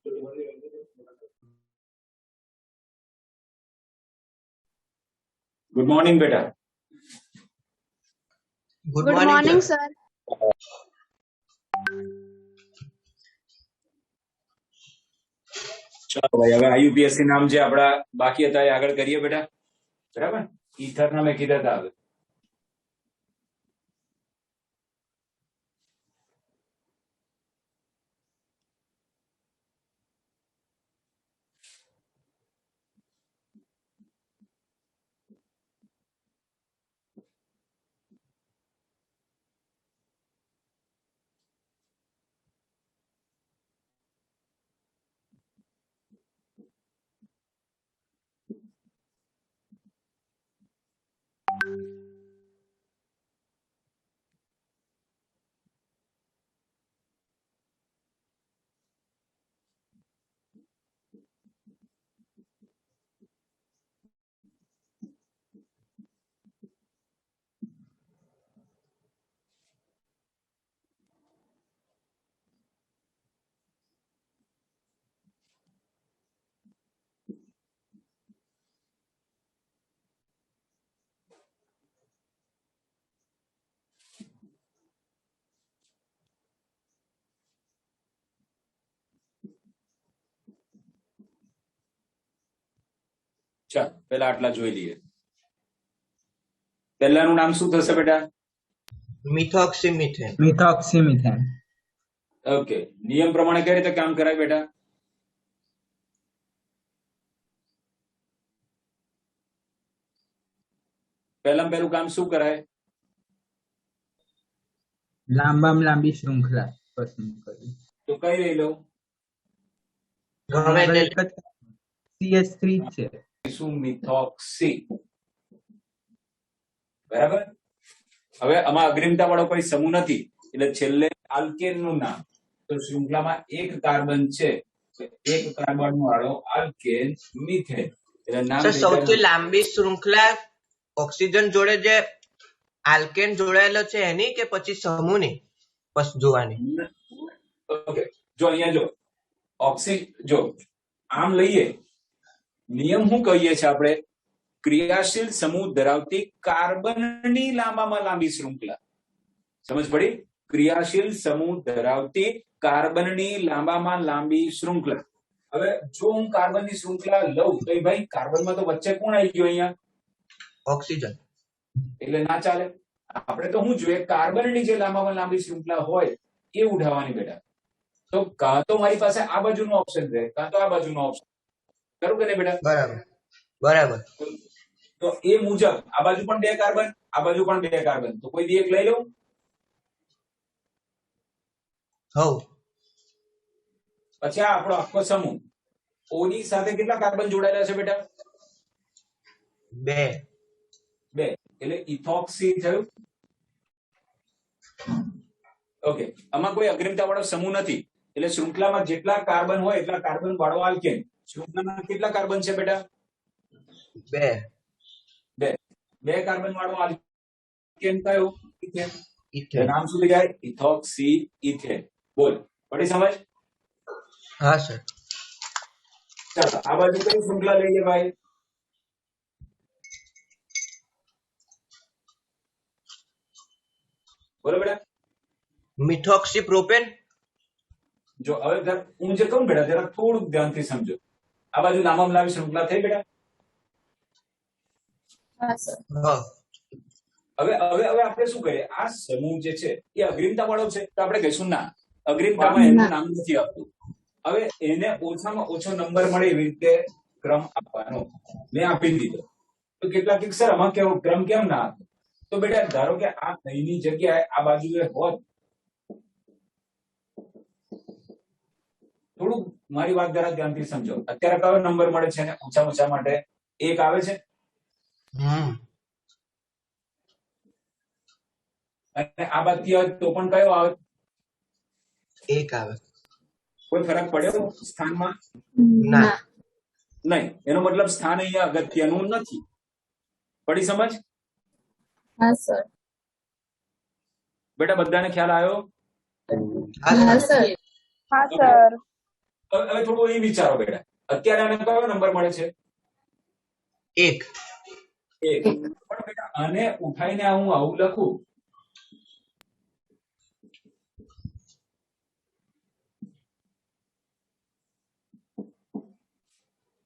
Good morning बेटा। Good morning sir. चलो भाई, હવે આઈયુપીએસસી નામ જે આપડા બાકી હતા એ આગળ કરીએ બેટા, બરાબર? ઈથર ના મેં કીધા હતા. ચાલ પેલા આટલા જોઈ લઈએ. પહેલાનું નામ શું થશે બેટા? મિથોક્સીમિથેન. મિથોક્સીમિથેન. ઓકે, નિયમ પ્રમાણે કઈ રીતે કામ કરાય બેટા? પહેલું કામ શું કરાય? લાંબામાં લાંબી શૃંખલા પસંદ કરવી. તો કઈ લઈ લઉં? CH3 છે. મિથોક્સી, બરાબર. હવે આમાં અગ્રિમતા વાળો કોઈ સમૂહ નથી એટલે છેલ્લે આલ્કેન નું નામ. તો શૃંખલામાં એક કાર્બન છે, એક કાર્બન વાળો આલ્કેન મિથેન. એટલે નામ સૌથી લાંબી શૃંખલા ઓક્સિજન જોડે જે આલ્કેન જોડાયેલો છે એની કે પછી સમૂહની બસ જોવાની? ઓકે, જો અહીંયા જો આમ લઈએ, નિયમ શું કહીએ છીએ આપણે? ક્રિયાશીલ સમૂહ ધરાવતી કાર્બનની લાંબામાં લાંબી શૃંખલા. સમજ પડી? ક્રિયાશીલ સમૂહ ધરાવતી કાર્બનની લાંબામાં લાંબી શૃંખલા. હવે જો હું કાર્બનની શૃંખલા લઉં તો ભાઈ કાર્બનમાં તો વચ્ચે કોણ આવી ગયો અહીંયા? ઓક્સિજન. એટલે ના ચાલે. આપણે તો શું જોઈએ? કાર્બનની જે લાંબામાં લાંબી શૃંખલા હોય એ ઉઠાવવાની બેટા. તો કાં તો મારી પાસે આ બાજુનો ઓપ્શન રહે, કાં તો આ બાજુનો ઓપ્શન. ખરું કે નહીં બેટા? બરાબર. તો એ મુજબ આ બાજુ પણ 2 કાર્બન, આ બાજુ પણ 2 કાર્બન. તો કોઈ દી એક લઈ લઉં? પછી આ આપણો આખો સમૂહ O ની સાથે કેટલા કાર્બન જોડાયેલા છે બેટા? 2. એટલે ઇથોક્સી થયું. ઓકે, આમાં કોઈ અગ્રિમતા વાળો સમૂહ નથી એટલે શૃંખલામાં જેટલા કાર્બન હોય એટલા કાર્બન વાળો આલ્કેન. શૃંખલામાં કેટલા કાર્બન છે બેટા? 2 કાર્બન વાળો આલ્કેન કયો? ઇથેન. નામ શું થઈ જાય? Ethoxy ethane. બોલ, પડી સમજ? હા સર. ચાલો આ બાજુ કઈ શૃંખલા લઈએ ભાઈ? બોલો બેટા. Methoxy propane. જો હવે હું જે કહું બેટા જરા થોડુંક ધ્યાનથી સમજો. આ બાજુ લાંબામાં લાંબી શૃંખલા થઈ બેટા? હવે આપણે શું કરીએ? આ સમૂહ જે છે એ અગ્રિમતા વાળો છે તો આપણે કહીશું ના, અગ્રિમતામાં એનું નામ નથી આપતું. હવે એને ઓછામાં ઓછો નંબર મળે એવી રીતે ક્રમ આપવાનો મેં આપી દીધો. તો કેટલાક સર આમાં કેવો ક્રમ કેમ ના આપે? તો બેટા ધારો કે આ અહીંની જગ્યાએ આ બાજુએ હોત. થોડુંક મારી વાત જરા ધ્યાનથી સમજો. અત્યારે કયો નંબર મળે છે? ઓછામાં ઓછા માટે 1 આવે છે. અને આ બાજુ હોય તો પણ કયો આવે? 1 આવે. કોઈ ફરક પડ્યો સ્થાનમાં? ના. નહીં. એનો મતલબ સ્થાન અહીંયા અગત્યનું નથી. પડી સમજ? હા સર. બેટા બધાને ખ્યાલ આવ્યો? હા સર. હા સર. હવે થોડું એ વિચારો બેટા, અત્યારે આને કયો નંબર મળે છે? 1. 1. પણ બેટા આને ઉઠાઈને હું આવું લખું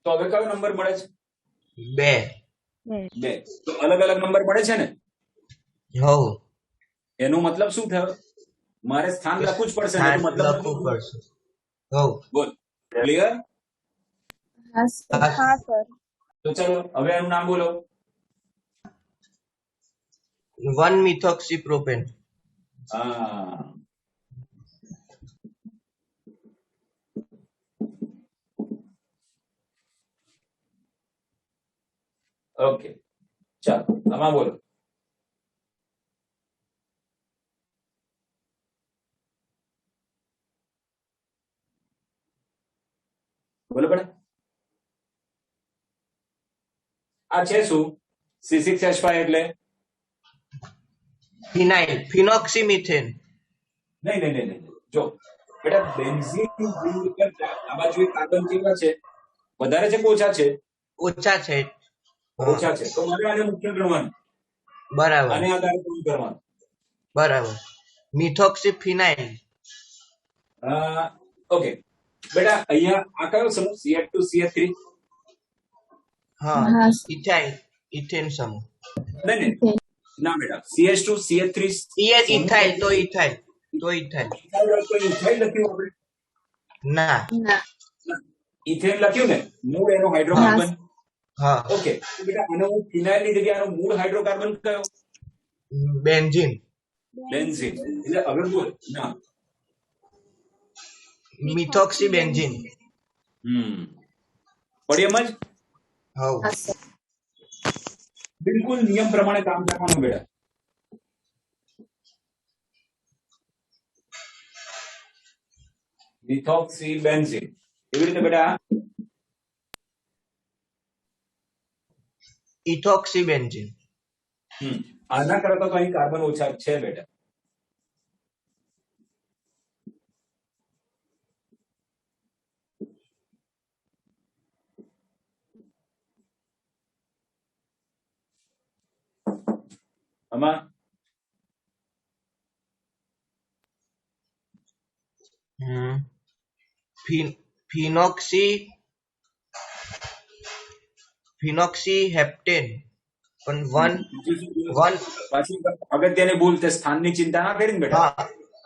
તો હવે કયો નંબર મળે છે? 2. 2. તો અલગ અલગ નંબર મળે છે ને? હવ એનો મતલબ શું થયો? મારે સ્થાન લખવું જ પડશે ને, સ્થાન એનો મતલબ લખવું પડશે. હવ બોલ, ક્લિયર? हाँ सर हाँ सर તો ચલો હવે એનું નામ બોલો. 1-methoxypropane. હા, ઓકે, ચાલો આમાં બોલો. બોલો બેટા. આ છે શું? C6H5 એટલે ફિનાઇલ, ફિનોક્સીમિથેન. નહીં નહીં નહીં નહીં. જો બેટા, બેન્ઝીન રિંગ કરતા આ બાજુ એક કાર્બન કેવા છે? વધારે છે કે ઓછા છે? ઓછા છે. ઓછા છે. તો મારે આને મુખ્ય ગણવાનું, બરાબર આને આધારે શું કરવાનું? બરાબર. મિથોક્સીફિનાઇલ. ઓકે બેટા, અહીંયા આ કયો સમૂહ? CH2CH3? હા हाँ ઇથાઇલ, ઇથેન સમૂહ. નહીં નહીં ના બેટા, CH2CH3 ઇથાઇલ તો ઇથાઇલ તો ઇથાઇલ. ઇથાઇલ લખ્યું આપણે? ના. ना ઇથેન લખ્યું ને, મૂળ એનો હાઇડ્રોકાર્બન. હા ઓકે, તો બેટા આનો હું ફિનાઇલ ની જગ્યાએ આનો મૂળ હાઇડ્રોકાર્બન કયો? બેન્ઝીન. બેન્ઝીન. એટલે હવે બોલ ના. મિથોક્સીબેન્ઝીન. પડી એમ જ? હવ हाँ सर બિલકુલ નિયમ પ્રમાણે કામ કરવાનું બેટા. મિથોક્સીબેન્ઝીન એવી રીતે બેટા. ઇથોક્સીબેન્ઝીન. આના કરતા તો અહીં કાર્બન ઓછા છે બેટા. આમાં ફિનોક્સીહેપ્ટેન. પણ પાછી અગત્યની ભૂલ, તે સ્થાનની ચિંતા ના કરી ને બેટા.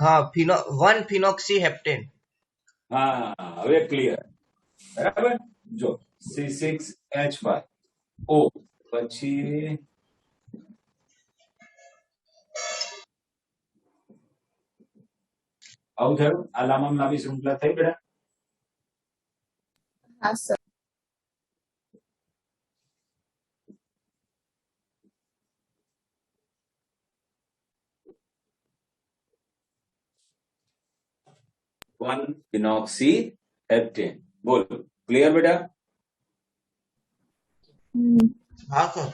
હા 1 ફિનોક્સીહેપ્ટેન. હા, હવે ક્લિયર. બરાબર. જો C6H5 O પછી આવું થયું. આ લાંબી શૃંખલા થઈ બેટા. हाँ सर 1-phenoxyheptane. બોલો, ક્લિયર બેટા? હા સર.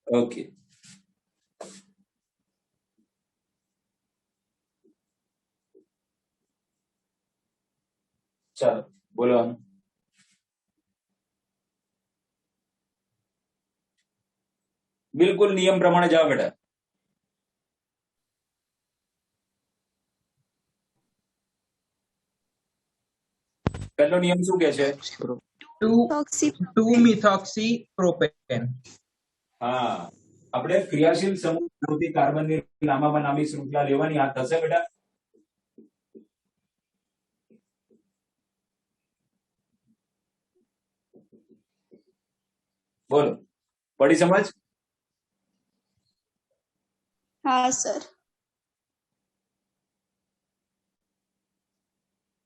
ઓકે, ચાલો બોલો. બિલકુલ નિયમ પ્રમાણે જાઓ બેટા. પહેલો નિયમ શું કે છે? 2-methoxypropane. હા, આપણે ક્રિયાશીલ સમૂહથી કાર્બનની લાંબામાં લાંબી શૃંખલા લેવાની. આ થશે બેટા. બોલો, પડી સમજ? हाँ सर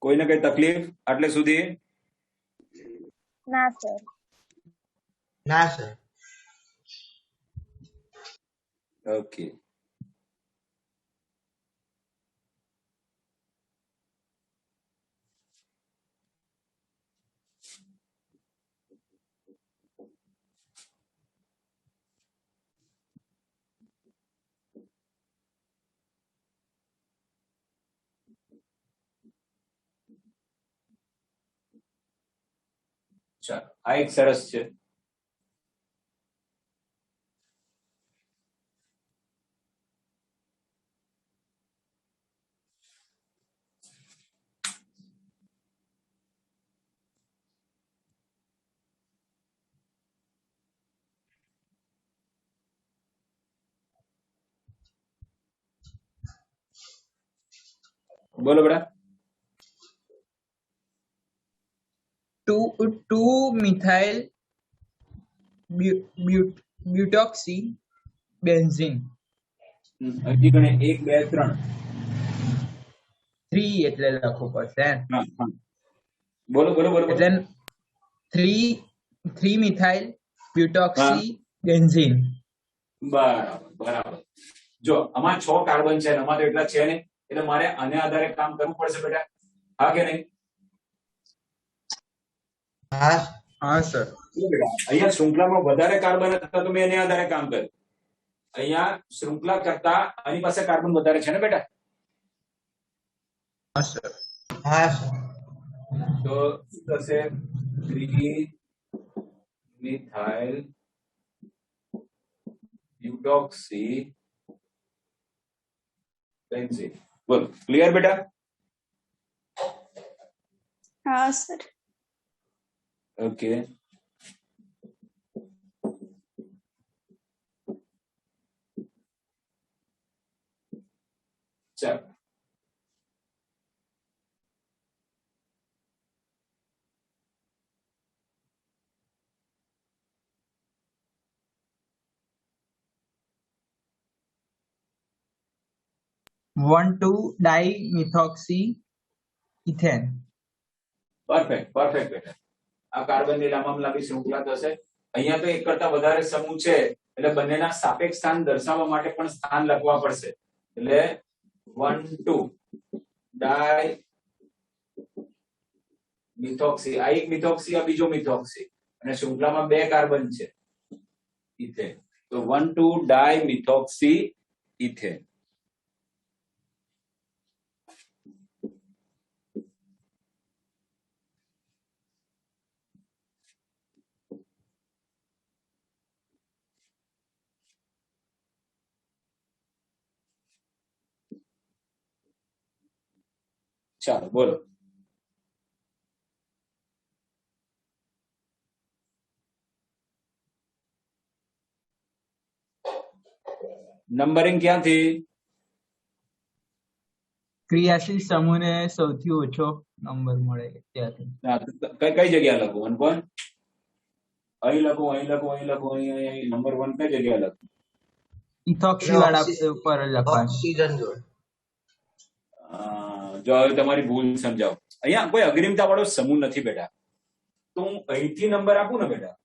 કોઈને કઈ તકલીફ આટલે સુધી? ना सर ના સર. ઓકે, ચાલો આ એક સરસ છે. બોલો બેટા. 2-methyl butoxy benzene. હજી ગણે 1 2 3. 3 એટલે લખવું પડશે. હા હા બોલો બોલો બોલો એટલે 3-methyl butoxy benzene. બરાબર બરાબર. જો આમાં 6 કાર્બન છે, આમાં તો એટલા છે નહીં, એટલે મારે આને આધારે કામ કરવું પડશે બેટા, હા કે નહીં? હા હા સર. અહીંયા શૃંખલામાં વધારે કાર્બન હતા તો મેં એના આધારે કામ કર્યું. અહીંયા શૃંખલા કરતા આની પાસે કાર્બન વધારે છે ને બેટા? હા સર. હા તો શું થશે? 3-methyl butoxy benzene. બોલો ક્લિયર બેટા? હા સર. ઓકે. ચાલો one two dimethoxy ethane. Perfect perfect બેટા. આ કાર્બનની લાંબામાં લાંબી શૃંખલા થશે. અહીંયા તો એક કરતા વધારે સમૂહ છે એટલે બંનેના સાપેક્ષ સ્થાન દર્શાવવા માટે પણ સ્થાન લખવા પડશે. એટલે 1 2 ડાય મિથોક્સી, આ એક મિથોક્સી, આ બીજો મિથોક્સી, અને શૃંખલામાં 2 કાર્બન છે ઇથેન. તો 1 2 ડાય મિથોક્સી ઇથેન. ચાલો બોલો. નંબરિંગ ક્યાંથી? ક્રિયાશીલ સમૂહને સૌથી ઓછો નંબર મળે ત્યાંથી. કઈ જગ્યા લખું? 1 point અહીં લખું, અહીં લખું, અહીં લખું, અહીં નંબર 1 કઈ જગ્યા લખું? ઇથોક્સી વાળા પર લખવાનું. ઓક્સિજન જોડે. જો હવે તમારી ભૂલ સમજાવો. અહીંયા કોઈ અગ્રિમતા વાળો સમૂહ નથી બેટા. તો હું અહીંથી નંબર આપું ને બેટા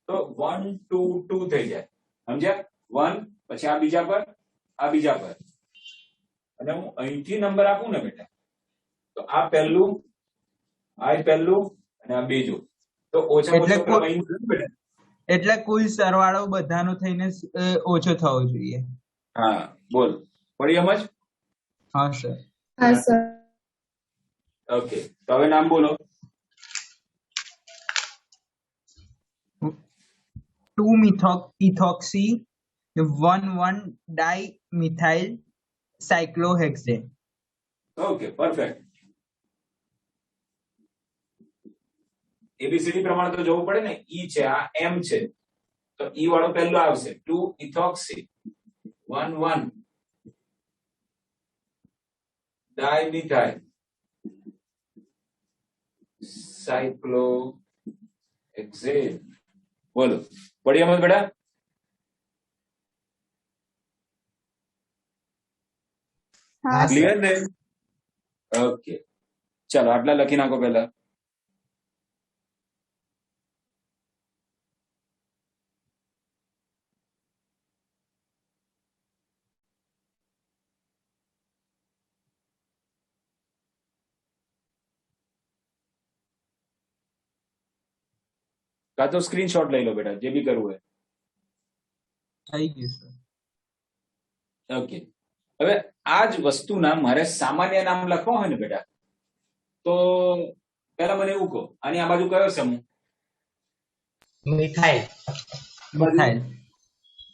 તો 1 2 2 થઈ જાય, સમજ્યા? 1 પછી આ બીજા પર, આ બીજા પર, અને હું અહીંથી નંબર આપું ને બેટા તો આ પહેલું, આ પહેલું અને આ બીજું. તો ઓછામાં ઓછો ક્રમ અહીં છે બેટા. એટલે કુલ સરવાળો બધાનો થઈને ઓછો થવો જોઈએ. હા બોલ, પડી સમજ? હા સર. હા સર. ઓકે, તો હવે નામ બોલો. 2-ethoxy 1 dimethyl cyclohexane. Okay perfect. ABCD પ્રમાણે તો જોવું પડે ને. ઈ છે, આ એમ છે, તો ઈ વાળો પહેલો આવશે. 2-ethoxy 1 dimethyl cyclohexane. બોલો પડી એમ બેટા? હા સર. ક્લિયર ને? ઓકે ચાલો આટલા લખી નાખો પહેલા. કાં તો સ્ક્રીનશોટ લઈ લો બેટા, જે બી કરવું હોય. થઈ ગયું સર. ઓકે, હવે આ જ વસ્તુના મારે સામાન્ય નામ લખવા હોય ને બેટા તો પહેલા મને એવું કહો, આની આ બાજુ કયો સમૂહ? મિથાઇલ મિથાઇલ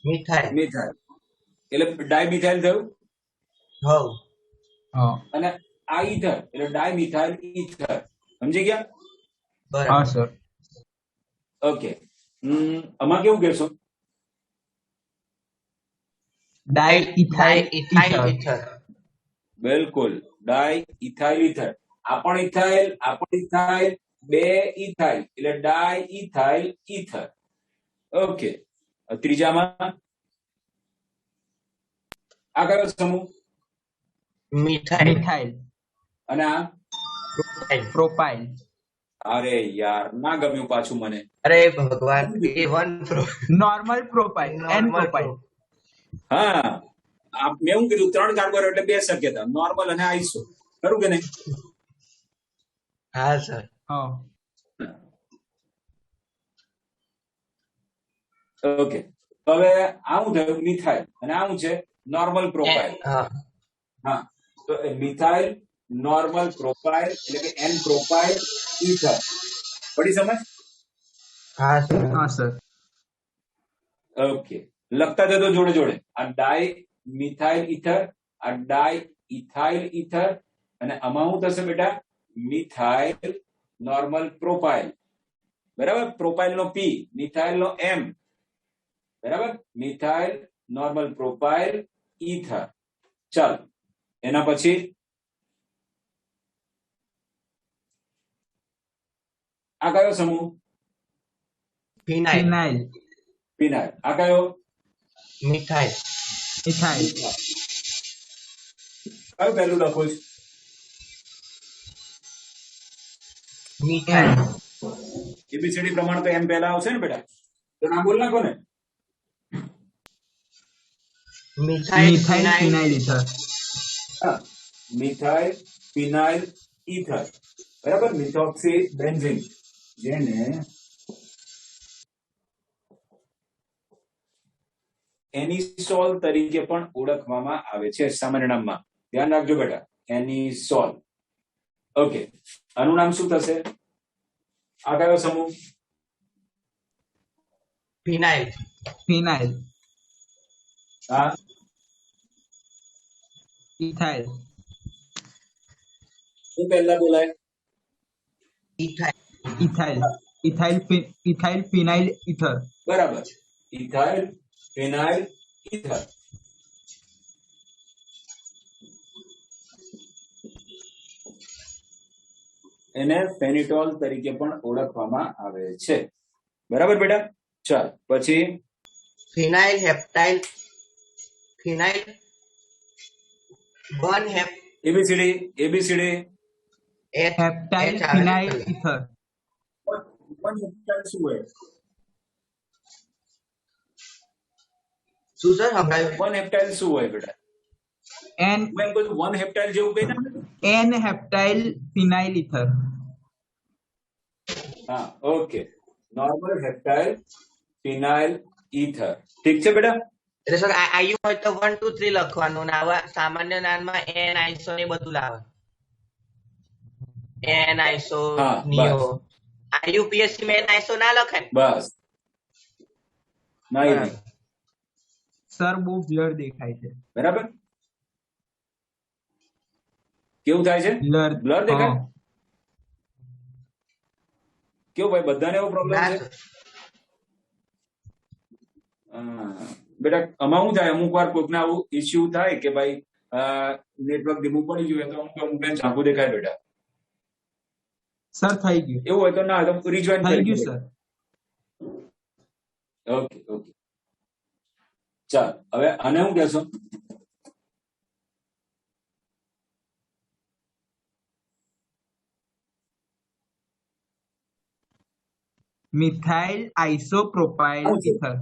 મિથાઇલ મિથાઇલ એટલે ડાયમિથાઇલ થયું, હવ હા અને આ ઈથર એટલે ડાયમિથાઇલ ઈથર. સમજી ગયા? હા બરાબર સર ઓકે. આમાં કેવું કહેશો? ડાઈ ઇથાઇલ ઇથાઇલ ઇથર ઇથર બિલકુલ, ડાય ઇથાઇલ ઇથર. આ પણ ઇથાઇલ, આ પણ ઇથાઇલ, બે ઇથાઇલ એટલે ડાય ઇથાઇલ ઇથર. ઓકે. ત્રીજામાં આ કયો સમૂહ? મિથાઇલ મિથાઇલ અને આ? પ્રોપાઇલ અરે યાર, ના ગમ્યું પાછું મને. અરે ભગવાન A1 normal propyl N propyl હા, મેં એવું કીધું 3 કાર્બન એટલે 2 શક્યતા, નોર્મલ અને આઈસો. ખરું કે નહીં? હા સર હા ઓકે. હવે આવું થયું મિથાઇલ, અને આવું છે નોર્મલ પ્રોપાઇલ. હા હા, તો મિથાઇલ નોર્મલ પ્રોપાઇલ એટલે કે એન પ્રોપાઇલ ઇથર. પડી સમજ? હા સર હા સર ઓકે. લખતા જતો જોડે જોડે. આ ડાય મિથાઇલ ઇથર, આ ડાય ઇથાઇલ ઇથર, અને આમાં શું થશે બેટા? Methyl normal propyl. બરાબર? પ્રોપાઇલ નો પી, મિથાઇલ નો એમ. બરાબર? Methyl normal propyl ether. ચાલો, એના પછી આ કયો સમૂહ? ફિનાઇલ ફિનાઇલ ફિનાઇલ. આ કયો? મિથાઇલ ઇથાઇલ કયું પહેલું લખું છું? મિથાઇલ એબીસીડી પ્રમાણે તો એમ પહેલા આવશે ને બેટા? તો ના બોલ નાખો ને. મિથાઇલ મિથાઇલ ફિનાઇલ ફિનાઇલ ઇથર હા, મિથાઇલ ફિનાઇલ ઇથર. બરાબર? મિથોક્સી બેન્ઝીન, જેને એનિસોલ તરીકે પણ ઓળખવામાં આવે છે સામાન્ય નામમાં. ધ્યાન રાખજો બેટા, એનિસોલ. ઓકે. આનું નામ શું થશે? આ કયો સમૂહ? ફિનાઇલ ફિનાઇલ હા, ઇથાઇલ શું પહેલા બોલાય? ઇથાઇલ ઇથાઇલ ઇથાઇલ ફિનાઇલ ઇથર બરાબર. ઇથાઇલ ફિનાઇલ ઇથર. એને ફેનિટોલ તરીકે પણ ઓળખવામાં આવે છે. બરાબર બેટા? ચાલ પછી ફિનાઇલ હેપ્ટાઇલ ફિનાઇલ વન હેપ એબીસીડી એચ હેપ્ટાઇલ એચ આવે ને ફિનાઇલ પહેલા. ઇથર શું હોય? શું સર સંભળાયું વન હેપ્ટાઇલ શું હોય બેટા? એન હું એમ કહું છું, વન હેપ્ટાઇલ જેવું કઈ ના? એન હેપ્ટાઇલ ફિનાઇલ ઇથર હા, ઓકે. નોર્મલ હેપ્ટાઇલ ફિનાઇલ ઇથર. ઠીક છે બેટા? એટલે સર આયુ હોય તો 1 2 3 લખવાનું ને આવા સામાન્ય નામમાં એન આઈસો ને બધું લાવે એન આઈસો હા, નિયો બસ. આયુપીએસસી માં એન આઈસો ના લખે ને? બસ. નહીં. સર બહુ બ્લર દેખાય છે બરાબર? કેવું થાય છે? બ્લર દેખાય? હા કેવું ભાઈ, બધાને એવો પ્રોબ્લેમ ના છે? સર બેટા, આમાં શું થાય? અમુક વાર કોઈકને આવું ઇસ્યુ થાય કે ભાઈ નેટવર્ક ધીમું પડી ગયું તો અમુક ઝાંખું દેખાય બેટા. સર થઈ ગયું એવું હોય તો ના હોય તો રિજોઈન થઈ કરી ગયું દો. Sir okay okay. ચાલ, હવે આને શું કહેશો? મિથાઇલ આઇસોપ્રોપાઇલ શું છે? ઇથર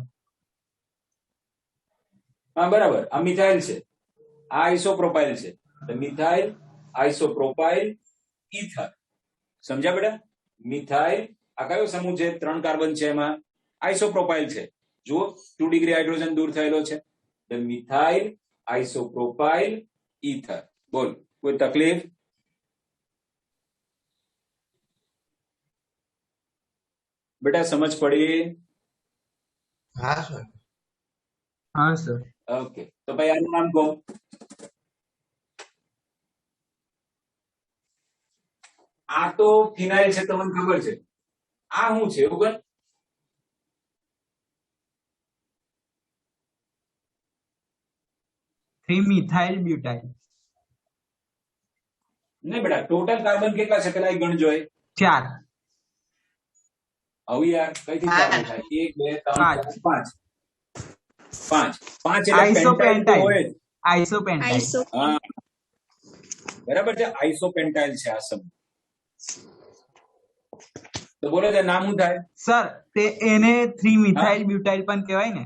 હા, બરાબર. આ મિથાઇલ છે, આ આઇસોપ્રોપાઇલ છે. તો મિથાઇલ આઇસોપ્રોપાઇલ ઇથર. સમજ્યા બેટા? મિથાઇલ, આ કયો સમૂહ છે? 3 કાર્બન છે, એમાં આઇસોપ્રોપાઇલ છે. જુઓ, 2 ડિગ્રી હાઇડ્રોજન દૂર થયેલો છે. તો મિથાઇલ આઇસોપ્રોપાઇલ ઇથર. બોલ, કોઈ તકલીફ? बेटा समझ पड़ी? હા સર. हाँ सर. ओके, तो भाई આનું નામ કહો. આ તો ફિનાઇલ છે, તમને ખબર છે. આ શું છે એવું કર? 3-methyl butyl. નહીં બેટા, ટોટલ કાર્બન કેટલા છે પેલા એ ગણજો. 4. હવે યાર કઈથી ચાલુ થાય? 1 2 3 4 5 5 એટલે પેન્ટાઇલ તો હોય જ. આઇસોપેન્ટાઇલ. આઈસો હા બરાબર છે, આઇસોપેન્ટાઇલ છે આ શબ્દ. તો બોલો તે નામ શું થાય? સર તે એને 3-methyl butyl પણ કહેવાય ને?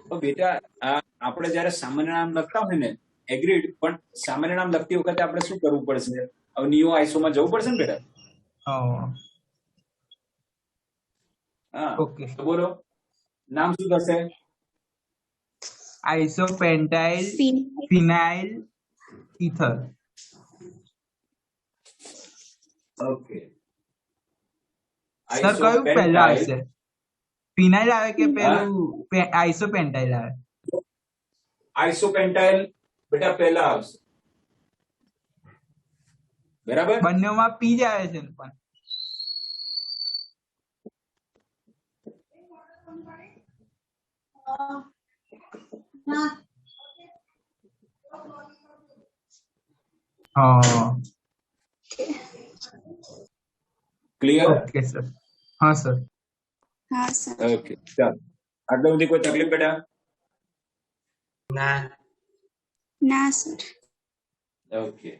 તો બેટા આ આપણે જયારે સામાન્ય નામ લખતા હોય ને, એગ્રીડ, પણ સામાન્ય નામ લખતી વખતે આપણે શું કરવું પડશે? હવે નિયો આઈસોમાં જવું પડશે ને બેટા. હા ઓકે. તો બોલો નામ શું થશે? આઇસોપેન્ટાઇલ ફિનાઇલ ફિનાઇલ ઇથર. ઓકે. સર કયું પહેલા આવશે? ફિનાઇલ આવે કે પેલું આઇસોપેન્ટાઇલ આવે? આઇસોપેન્ટાઇલ બેટા પહેલા આવશે. બરાબર. બંનેમાં પી જ આવે છે પણ. હા. ક્લિયર? Okay sir. હા સર. હા સર ઓકે ચાલો. આટલા સુધી કોઈ તકલીફ બેટા? ના. ના સર ઓકે.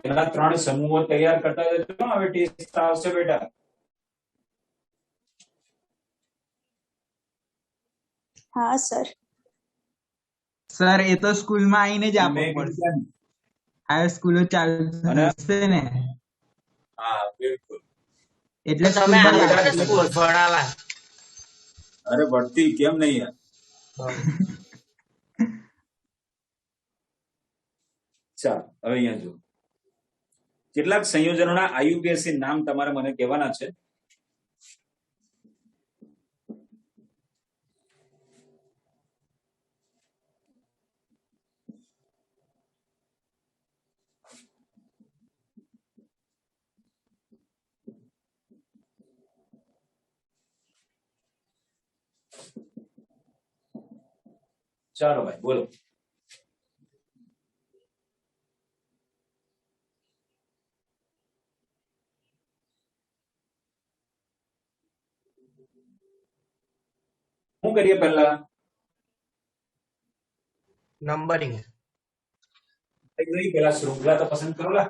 પેલા 3 સમૂહો તૈયાર કરતા જજો. હવે ટેસ્ટ આવશે બેટા. હા સર સર એ તો સ્કૂલમાં આવીને જ આપવું મેં પડશે. કીધું ને. આ સ્કૂલો ચાલુ થશે ને હા બિલકુલ. એટલે તમે સ્કૂલમાં આવો આવો ને ને સ્કૂલ ભણાવવા. અરે ભરતી કેમ નહીં યાર. ચાલો હવે અહીંયા જુઓ. કેટલાક સંયોજનોના આયુપીએસી નામ તમારે મને કહેવાના છે. ચાલો ભાઈ બોલો. શું કરીએ પહેલા? નંબરિંગ. પેલા શૃંખલા તો પસંદ કરો લા.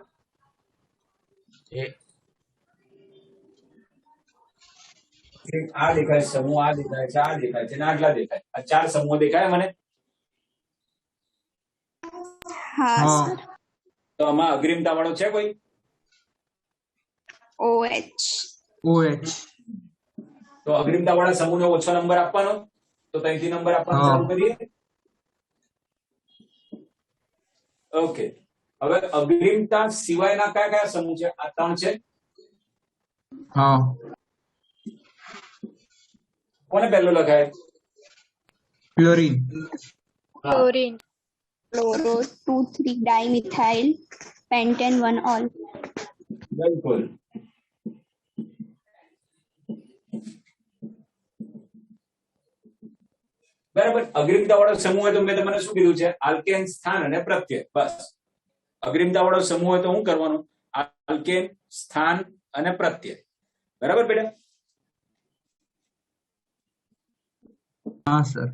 આ દેખાય સમૂહ, આ દેખાય છે, આ દેખાય છે, આટલા દેખાય. આ 4 સમૂહ દેખાય મને. હા હા. સર તો આમાં અગ્રિમતા વાળો છે કોઈ? OH OH. તો અગ્રિમતા વાળા સમૂહને ઓછો નંબર આપવાનો. તો ત્યાંથી નંબર આપવાનું હા. ચાલુ કરીએ. ઓકે. હવે અગ્રિમતા સિવાયના કયા કયા સમૂહ છે? આ 3 છે. હા. કોને પહેલું લખાય? Chlorine. chlorine chloro 2,3 dimethyl pentane 1 all બિલકુલ. બરાબર. અગ્રિમતા વાળો સમૂહ હોય તો મેં તમને શું કીધું છે? આલ્કેન, સ્થાન અને પ્રત્યય. બસ. અગ્રિમતા વાળો સમૂહ હોય તો શું કરવાનું? આલ્કેન, સ્થાન અને પ્રત્યય. બરાબર બેટા? હા સર.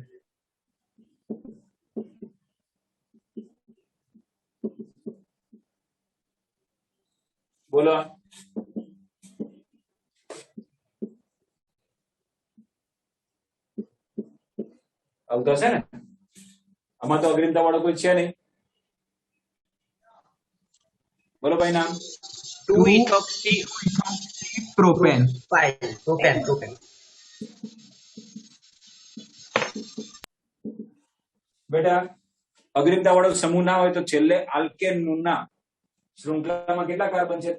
બોલો. આવતો હશે ને? આમાં તો અગ્રિમતા વાળો કોઈ છે નહીં. બોલો ભાઈ નામ. 2-ethoxy propane. પ્રોપેન. બેટા અગ્રિમતા વાળો સમૂહ ના હોય તો છેલ્લે આલ્કેન નું નામ. શૃંખલામાં કેટલા કાર્બન છે?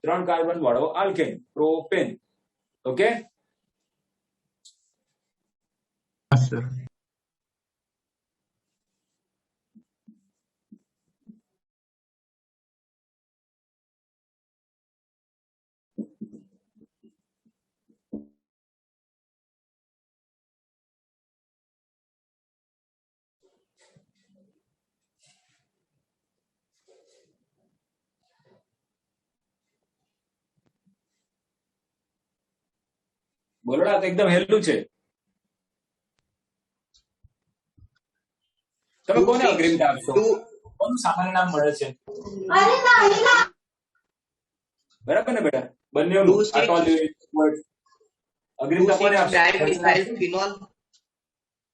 3 કાર્બન વાળો આલ્કેન, પ્રોપેન. ઓકે, હા સર. બોલોડા તો એકદમ હેલું છે. તમે કોને અગ્રિમતા આપશો? કોનું સામાન્ય નામ મળે છે? બરાબર ને બેટા? બંનેનું અગ્રિમતા કોને આપશે? Dimethyl phenol.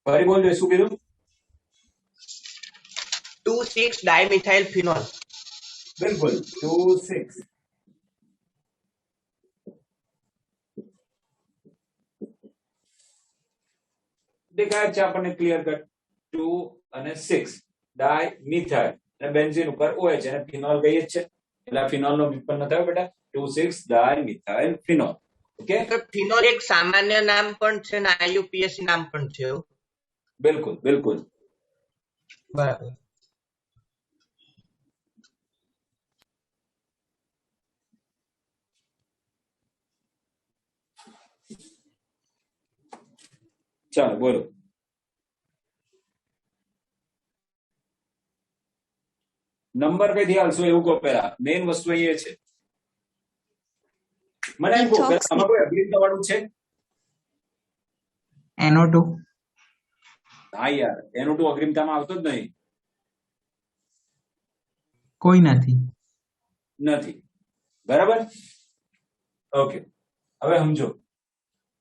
ફરી બોલજો, શું કીધું? 2,6-dimethyl phenol. બિલકુલ, 2,6. દેખાય છે આપણને ક્લિયર કટ. 2 અને 6 ડાયમિથાઇલ અને બેન્ઝીન ઉપર OH અને ફિનોલ કહીએ છે, એટલે ફિનોલ નો વ્યુત્પન્ન થયો બેટા. 2,6-dimethyl phenol. ઓકે, ફિનોલ એક સામાન્ય નામ પણ છે ને IUPAC નામ પણ છે એવું? બિલકુલ બિલકુલ. બરાબર. ચાલો બોલો. નંબર કઈથી આવશો એવું કહો. પેલા મેઇન વસ્તુ એ છે. મને એમ કહો, આમાં કોઈ અગ્રિમતા વાળું છે? NO2. હા યાર, એનું તો અગ્રિમતામાં આવતો જ નહીં. કોઈ નથી. બરાબર. ઓકે, હવે સમજો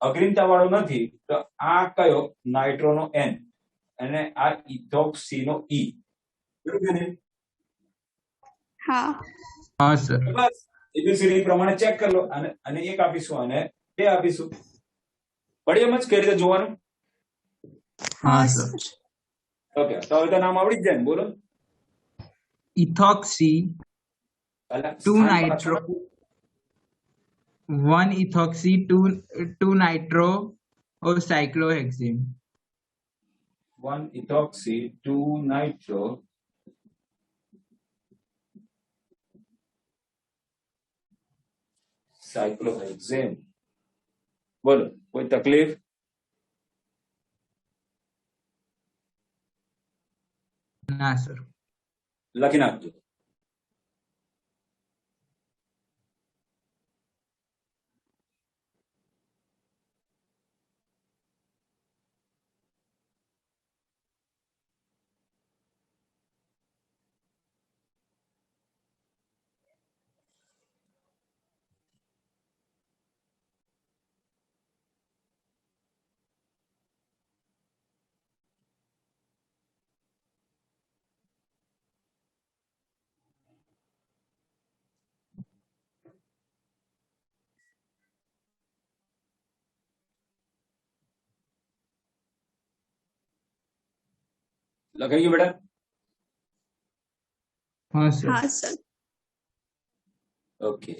અગ્રિમતા વાળો નથી તો આ કયો? નાઇટ્રોનો N અને આ ઇથોક્સીનો E. બરાબર ને? હા હા સર. બસ એબીસીડી પ્રમાણે ચેક કરી લો. અને એક આપીશું અને 2 આપીશું. પડી એમ જ કઈ રીતે જોવાનું? હા હા સર. સર. ઓકે, તો હવે તો નામ આવડી જ જાય ને. બોલો. ethoxy, 2 nitro, 1 ethoxy, 2 nitro or cyclohexene. 1 ethoxy, 2 nitro, cyclohexane. બોલો, કોઈ તકલીફ? ના સર. લખી નાખજો. લખાઈ ગયું બેટા? હા સર. હા સર. ઓકે,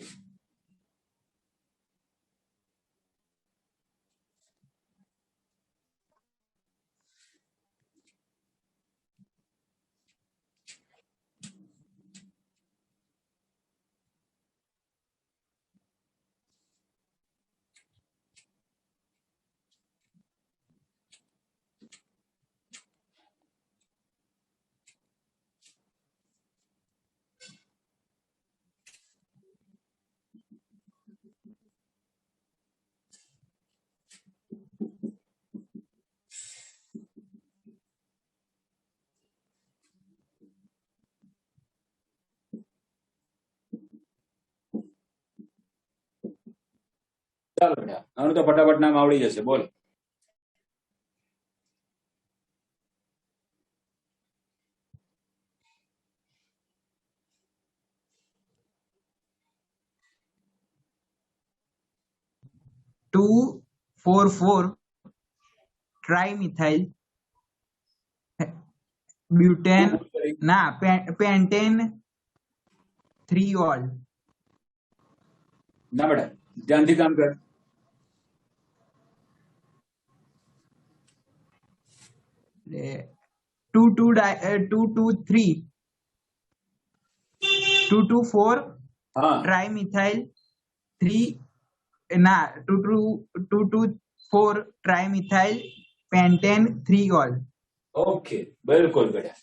ચાલો બેટા, આનું તો ફટાફટ નામ આવડી જશે. બોલ. 2,4,4 ટ્રાઇમિથાઇલ બ્યુટેન ના પેન્ટેન 3 ઓલ ના બેટા ધ્યાનથી કામ કર. 2,2,3 હા ટ્રાઇમિથાઇલ 3 ના 2,2,4 ટ્રાઇમિથાઇલ પેન્ટેન 3 ઓલ. ઓકે બિલકુલ બેટા.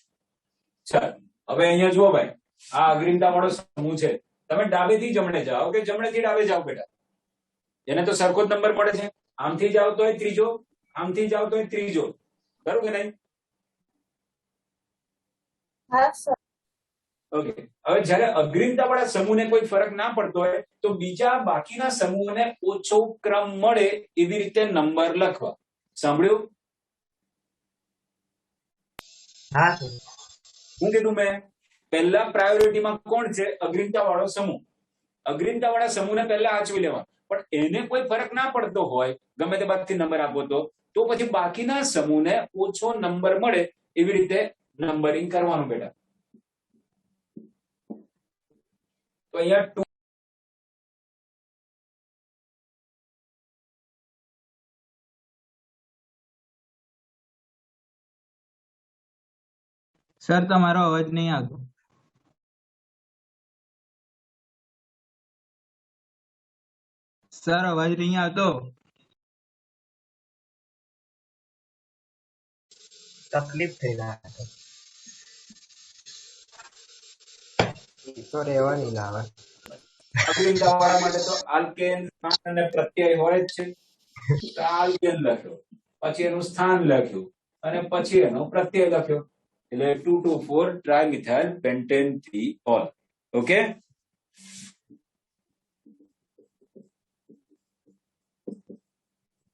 ચાલ હવે અહીંયા જુઓ ભાઈ, આ અગ્રિમતા વાળો સમૂહ છે. તમે ડાબેથી જમણે જાઓ કે જમણેથી ડાબે જાઓ બેટા, એને તો સરખો જ નંબર મળે છે. આમથી જાઓ તોય ત્રીજો, આમથી જાઓ તોય ત્રીજો, બરોબર કે નહીં? ઓકે. હવે જ્યારે અગ્રિમતા વાળા સમૂહને કોઈ ફરક ના પડતો હોય તો બીજા બાકીના સમૂહને ઓછો ક્રમ મળે એવી રીતે નંબર લખવા. સાંભળ્યું? હા સર. શું કીધું મેં? પહેલા પ્રાયોરિટીમાં કોણ છે? અગ્રિમતા વાળો સમૂહ. અગ્રિમતા વાળા સમૂહને પહેલા આચવી લેવા, પણ એને કોઈ ફરક ના પડતો હોય, ગમે તે બાદથી નંબર આપો તો પછી બાકીના સમૂહને ઓછો નંબર મળે એવી રીતે નંબરિંગ કરવાનું બેટા. તો અહીંયા સર તમારો અવાજ નહીં આવતો. સર અવાજ નહીં આવતો. તકલીફ થઈ ના તો રહેવાની લાવે. અગ્રિમતા વાળા માટે તો આલ્કેન સ્થાન અને પ્રત્યય હોય જ છે. તો આલ્કેન લખ્યો, પછી એનું સ્થાન લખ્યું અને પછી એનો પ્રત્યય લખ્યો, એટલે 2,2,4 ટ્રાઇમિથાઇલ પેન્ટેન 3 ઓલ. ઓકે.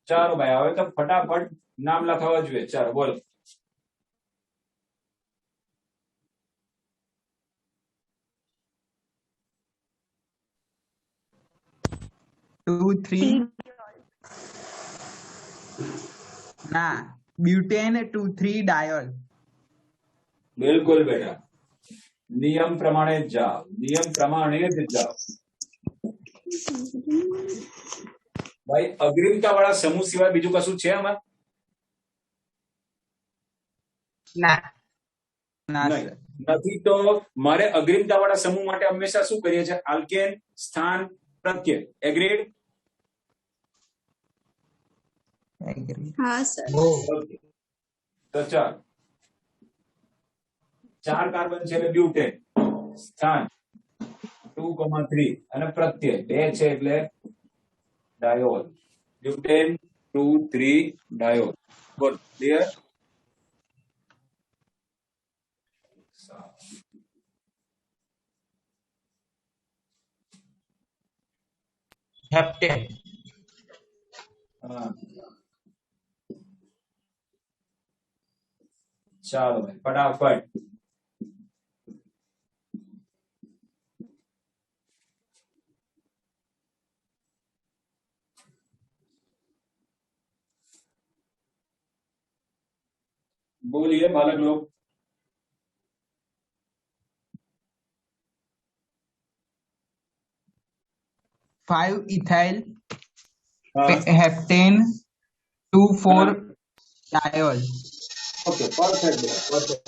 ચાલો ભાઈ, હવે તો ફટાફટ નામ લખાવવા જોઈએ. ચાલો બોલો. ટુ થ્રી ના બ્યુટેન 2,3 ડાયોલ. બિલકુલ બેટા, નિયમ પ્રમાણે જ જાઓ, નિયમ પ્રમાણે જ જાઓ ભાઈ. અગ્રિમતા વાળા સમૂહ સિવાય બીજું કશું છે આમાં? ના. નહીં. નથી તો મારે અગ્રિમતા વાળા સમૂહ માટે હંમેશા શું કરીએ છીએ? આલ્કેન, સ્થાન, પ્રત્યય. એગ્રીડ? હા સર. ઓકે. તો ચાલ, 4 કાર્બન છે એટલે બ્યુટેન, સ્થાન 2,3 અને પ્રત્યય 2 છે એટલે ડાયોલ. Butane 2,3 diol. બોલ ક્લિયર? હેપ્ટેન. હા. ચાલો ભાઈ ફટાફટ. बोलिए बालक लोग. फाइव इथाइल हाँ. Heptane 2,4 diol. Okay perfect perfect.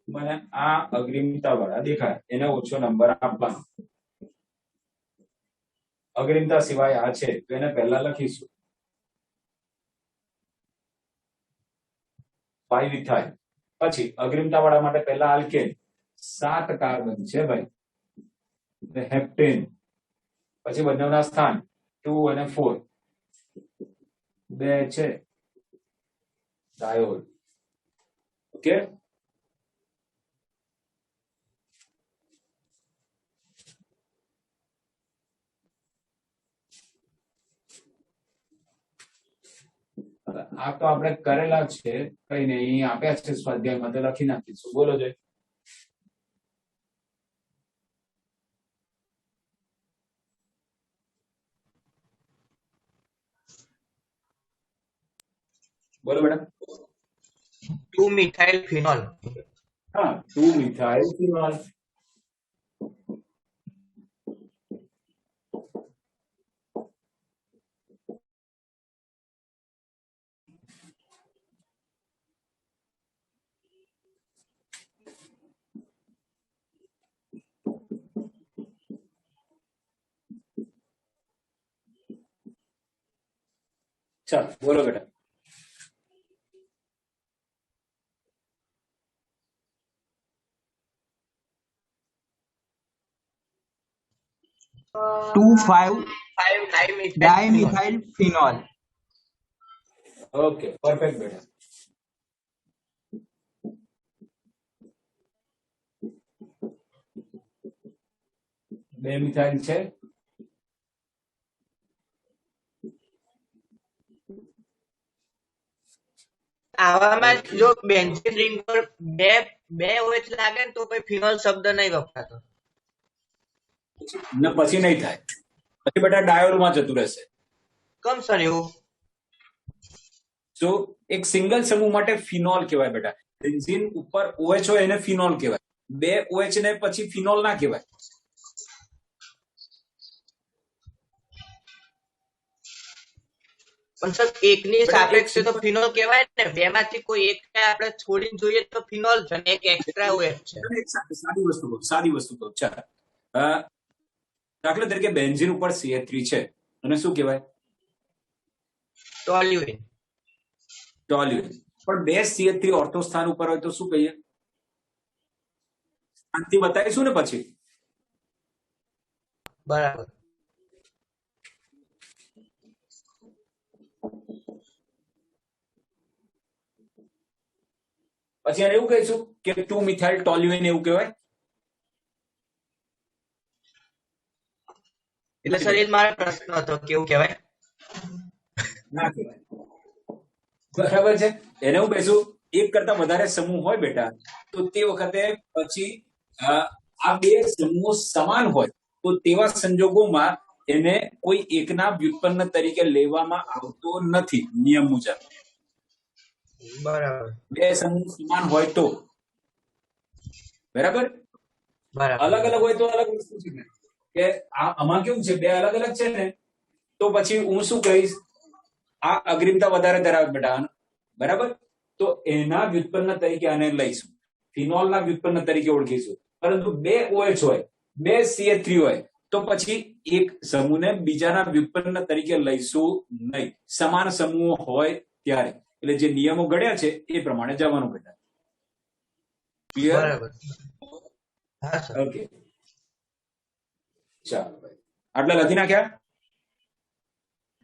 મને આ અગ્રિમતા વાળા દેખાય એને ઓછો નંબર આપવાનો. અગ્રિમતા સિવાય આ છે તો એને પહેલા લખીશું 5 ઇથાઇલ. પછી અગ્રિમતા વાળા માટે પહેલા આલ્કેન, 7 કાર્બન છે ભાઈ, હેપ્ટેન. પછી બંનેના સ્થાન 2 અને 4, 2 છે ડાયોલ. ઓકે. આ તો આપણે કરેલા છે, કઈ નહીં, અહીં આપ્યા છે સ્વાધ્યાયમાં તો લખી નાખીશું. બોલો જય. બોલો બેટા. Two methyl phenol. હા, 2-મિથાઇલ ફિનોલ. ચાલો બોલો બેટા. Two five five dimethyl phenol. Dimethyl phenol. Okay, perfect બેટા. બે મિથાઇલ છે. આવામાં જો બેન્ઝીન રિંગ પર બે OH લાગે ને તો પછી ફિનોલ શબ્દ નહીં વપરાતો. ને પછી નહીં થાય, પછી બેટા ડાયોલમાં જતું રહેશે. કમ સર એવું? જો એક સિંગલ સમૂહ માટે ફિનોલ કહેવાય બેટા. બેન્ઝીન ઉપર OH હોય એને ફિનોલ કહેવાય. બે OH ને પછી ફિનોલ ના કહેવાય. પણ સર એકની સાપેક્ષે તો ફિનોલ કહેવાય ને. બેમાંથી કોઈ એકને આપણે છોડીને જોઈએ તો ફિનોલ છે ને એક એક્સ્ટ્રા OH છે. સાદી વસ્તુ કહું. ચાલ, દાખલા તરીકે બેન્ઝીન ઉપર CH3 છે અને શું કહેવાય? ટોલ્યુઇન. ટોલ્યુઇન. પણ બે CH3 ઓર્થો સ્થાન ઉપર હોય તો શું કહીએ? શાંતિ બતાવીશું ને પછી. બરાબર. પછી એને એવું કહીશું કે 2-મિથાઇલ ટોલ્યુઇન એવું કહેવાય. એટલે સર એ જ મારો પ્રશ્ન હતો, કેવું કહેવાય? ના કહેવાય. બરાબર છે. એને હું કહીશું એક કરતા વધારે સમૂહ હોય બેટા તો તે વખતે પછી આ બે સમૂહો સમાન હોય તો તેવા સંજોગોમાં એને કોઈ એકના વ્યુત્પન્ન તરીકે લેવામાં આવતો નથી નિયમ મુજબ. બરાબર. બે સમૂહ સમાન હોય તો. બરાબર. બરાબર. અલગ અલગ હોય તો અલગ વસ્તુ છે ને. કે આમાં કેવું છે, બે અલગ અલગ છે ને તો પછી હું શું કહીશ, આ અગ્રિમતા વધારે ધરાવે બેટા. બરાબર. તો એના વ્યુત્પન્ન તરીકે આને લઈશું, ફિનોલના વ્યુત્પન્ન તરીકે ઓળખીશું. પરંતુ બે OH હોય, બે CH3 હોય તો પછી એક સમૂહને બીજાના વ્યુત્પન્ન તરીકે લઈશું નહીં. સમાન સમૂહ હોય ત્યારે. એટલે જે નિયમો ઘડ્યા છે એ પ્રમાણે જવાનું બેટા. ક્લિયર? બરાબર. હા સર. ઓકે, ચાલો ભાઈ, આટલા લખી નાખ્યા?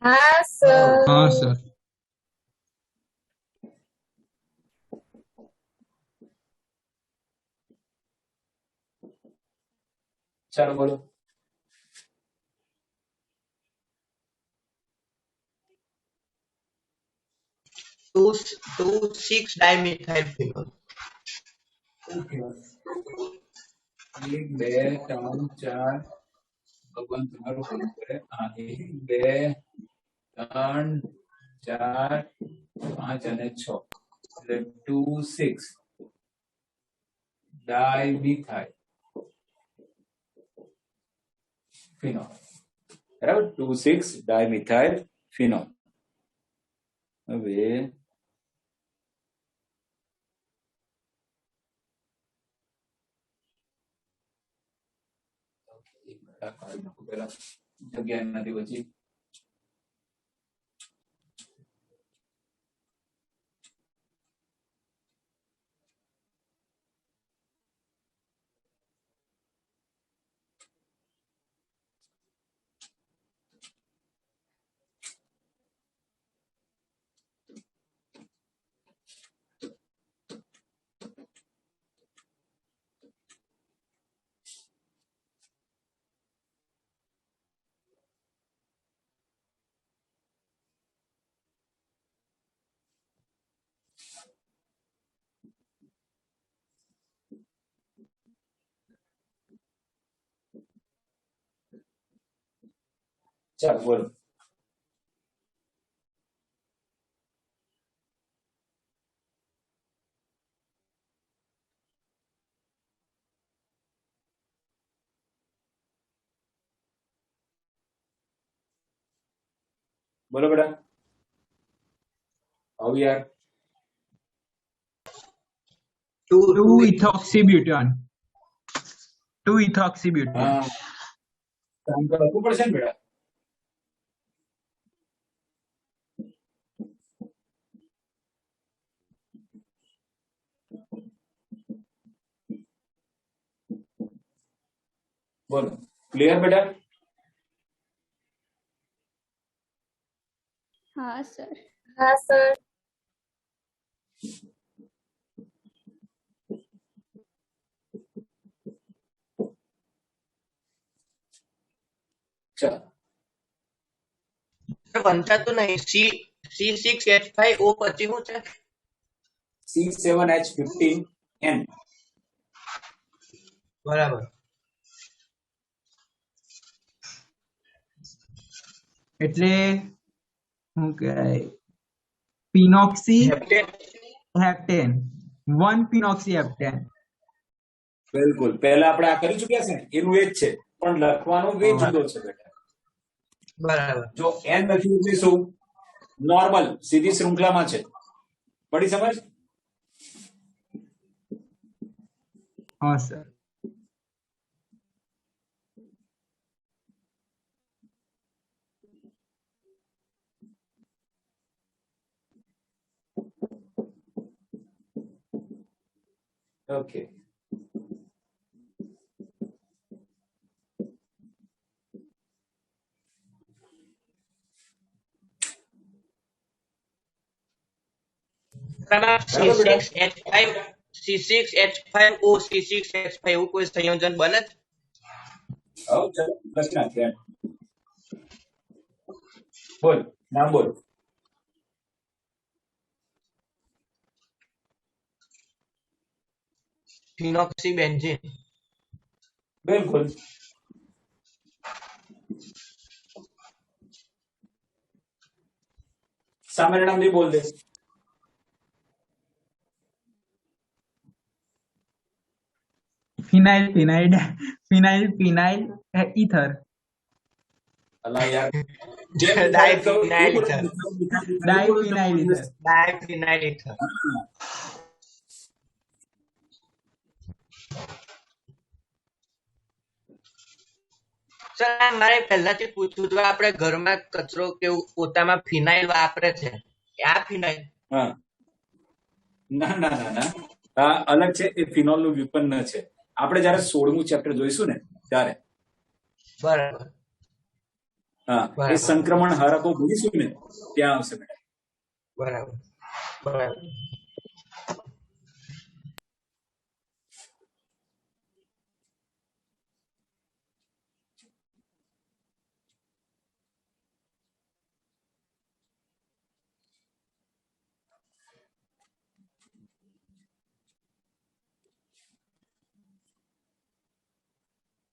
હા સર. હા સર. ચાલો બોલો. Two 6-ડાયમિથાઇલ phenol. 1 2 3 4 ભગવાન તમારું ભલું કરે. 1 2 3 4 5 અને 6 એટલે 2 6-ડાયમિથાઇલ ફિનોલ. બરાબર. 2 6-ડાયમિથાઇલ ફિનોલ. હવે પેલા જગ્યા નથી બચી. ચાલો બોલો. બોલો બેટા. આવું યાર. 2 ethoxybutane. 2 ethoxybutane. હા, કામ તો લખવું પડશે ને બેટા. બોલો, ક્લિયર બેટા? હા સર. ચાલો, વંચાતું નહીં. C6H5O પછી શું છે? C7H15N. બરાબર. એટલે શું કહેવાય, ફિનોક્સી હેપ્ટેન. 1 ફિનોક્સી હેપ્ટેન. બિલકુલ, પહેલા આપણે આ કરી ચુક્યા છે ને, એનું એ જ છે, પણ લખવાનો વે જુદો છે બેટા. બરાબર. જો N લખ્યું છે શું? નોર્મલ, સીધી શૃંખલામાં છે. પડી સમજ? હા સર. ઓકે. C6H5O C6H5 એવું કોઈ સંયોજન બને છે? ચાલો લખી નાખીએ. બોલ, નામ બોલ. ફિનોક્સીબેન્ઝીન. બિલકુલ. સામે નામ भी बोल दे. ફિનાઇલ ઈથર. અલા યાર, ડાયફિનાઇલ ઈથર. સર મારે પહેલાથી પૂછવું હતું, આપણે ઘરમાં કચરો કેવું પોતામાં ફિનાઇલ વાપરે છે, આ ફિનાઇલ? હા, ના ના ના ના, આ અલગ છે. એ ફિનોલ નું વ્યુત્પન્ન છે. આપણે જયારે 16મું ચેપ્ટર જોઈશું ને ત્યારે. બરાબર. હા, એ સંક્રમણ હારકો ભણીશું ને ત્યાં આવશે બેટા. બરાબર બરાબર.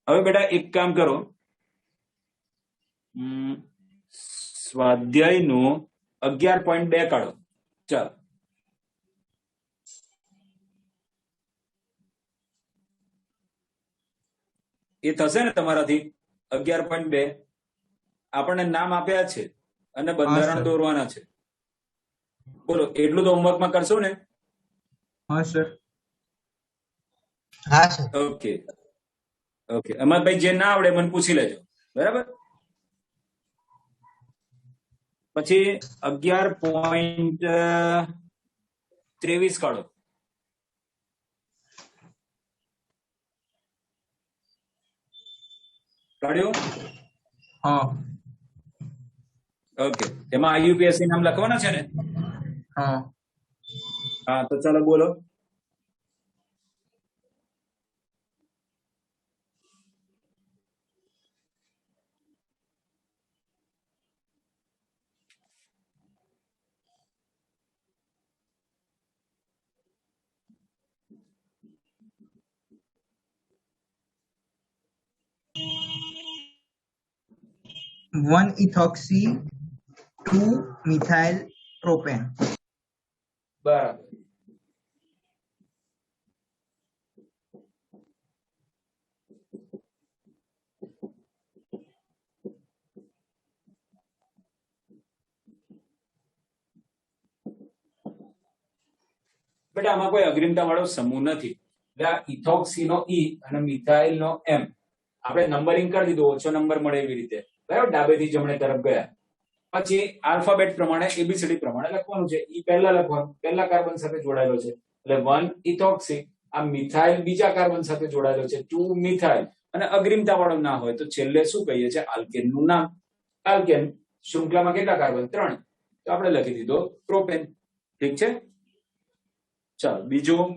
હવે બેટા એક કામ કરો, સ્વાધ્યાયનું 11.2 કાઢો. ચાલો, એ થશે ને તમારાથી? 11.2 આપણને નામ આપ્યા છે અને બંધારણ દોરવાના છે. બોલો, એટલું તો હોમવર્કમાં કરશો ને? હા સર. હા સર. Okay okay. અમરભાઈ, જે ના આવડે મને પૂછી લેજો, બરાબર? પછી 11.23 કાઢો. કાઢ્યું? હા. ઓકે. એમાં આઈયુપીએસસી નામ લખવાના છે ને? હા. હા, તો ચાલો બોલો. One ethoxy 2 methyl propane. બરાબર. બેટા આમાં કોઈ અગ્રિમતા વાળો સમૂહ નથી. એટલે આ ઇથોક્સી નો ઈ અને મિથાઇલ નો એમ આપણે નંબરિંગ કરી દીધું, ઓછો નંબર મળે એવી રીતે, બરાબર, ડાબેથી જમણે તરફ ગયા. પછી આલ્ફાબેટ પ્રમાણે એબીસીડી પ્રમાણે લખવાનું છે. ઈ પહેલા લખવાનું, પહેલા કાર્બન સાથે જોડાયેલો છે એટલે 1 ઇથોક્સી. આ મિથાઇલ બીજા કાર્બન સાથે જોડાયેલો છે 2 મિથાઇલ. અને અગ્રિમતા વાળો ના હોય તો છેલ્લે શું કહીએ છીએ? આલ્કેન નું નામ. આલ્કેન શૃંખલામાં કેટલા કાર્બન? 3. તો આપણે લખી દીધો પ્રોપેન. ઠીક છે, ચાલો બીજું.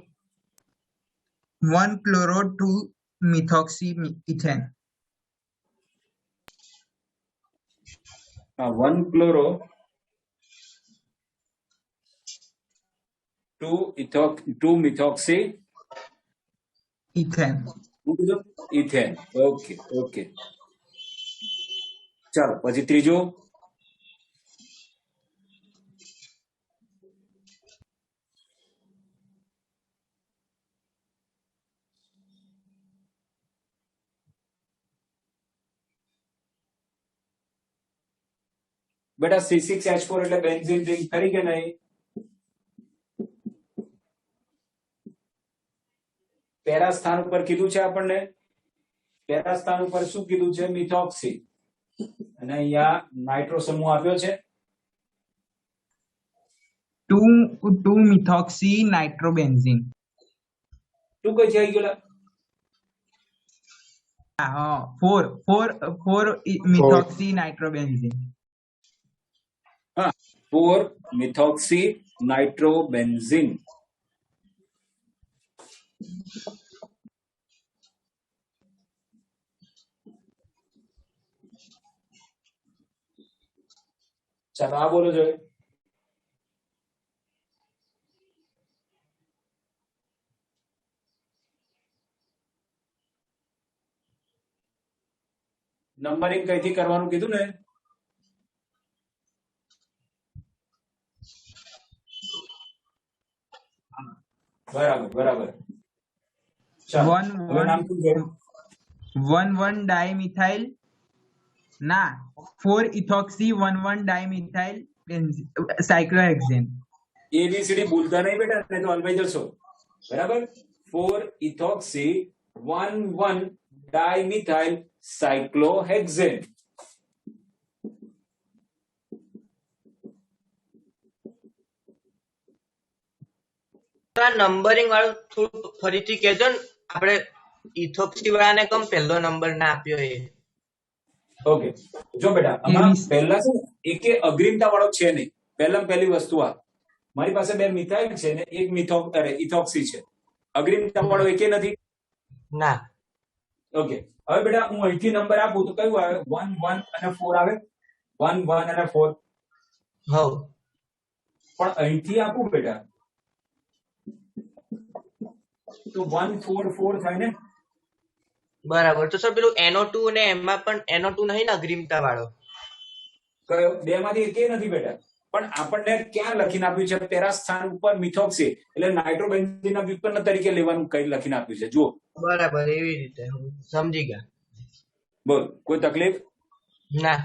1 chloro 2 methoxy ethane. 1 chloro 2 methoxy Ethane. Ethane. Okay okay, ચાલો પછી ત્રીજું. બેટા C6H4 એટલે બેન્ઝીન રિંગ ખરી કે નહીં? પહેલા સ્થાન ઉપર કીધું છે આપણને, પહેલા સ્થાન ઉપર શું કીધું છે? મિથોક્સી. અને અહીંયા નાઇટ્રો સમૂહ આપ્યો છે 2 methoxy nitrobenzene. તું કઈ છે ગયો? 4 methoxy nitrobenzene. 4 મિથોક્સી નાઇટ્રોબેન્ઝીન. ચાલો આ બોલો જોઈએ. નંબરિંગ કઈથી કરવાનું કીધું ને? બરાબર બરાબર. ચાલો હવે નામ શું છે? 1 dimethyl ના 4 ethoxy 1 dimethyl cyclohexane. એબીસીડી ભૂલતા નહીં બેટા, નહીં તો હલવાઈ જશો. બરાબર, 4 ઇથોક્સી 1 ડાયમિથાઇલ સાયક્લોહેક્ઝેન. નંબરિંગ વાળું થોડું ફરીથી કહેજો ને, આપણે ઇથોક્સી વાળાને કમ પહેલો નંબર ના આપ્યો એ. ઓકે, જો બેટા આમાં પહેલા છે એકે અગ્રિમતા વાળો છે નહીં. પહેલી વસ્તુ આ, મારી પાસે 2 મિથાઇલ છે ને 1 ઇથોક્સી છે. અગ્રિમતા વાળો એકે નથી ના. ઓકે, હવે બેટા હું અહીંથી નંબર આપું તો કયું આવે? 1 1 અને 4 આવે. 1 1 અને 4. હવ પણ અહીંથી આપું બેટા તો 1 4 4 થાય ને. બરાબર. તો સર પેલું NO2 ને એમાં પણ NO2 નહીં ને અગ્રિમતા વાળો? કયો? 2 માંથી એકે નથી બેટા. પણ આપણને ક્યાં લખીને આપ્યું છે? પહેલા સ્થાન ઉપર મિથોક્સી એટલે નાઇટ્રોબેન્ઝીનના વ્યુત્પન્ન તરીકે લેવાનું કઈ લખીને આપ્યું છે, જુઓ. બરાબર, એવી રીતે હું સમજી ગયા. બોલ, કોઈ તકલીફ? ના.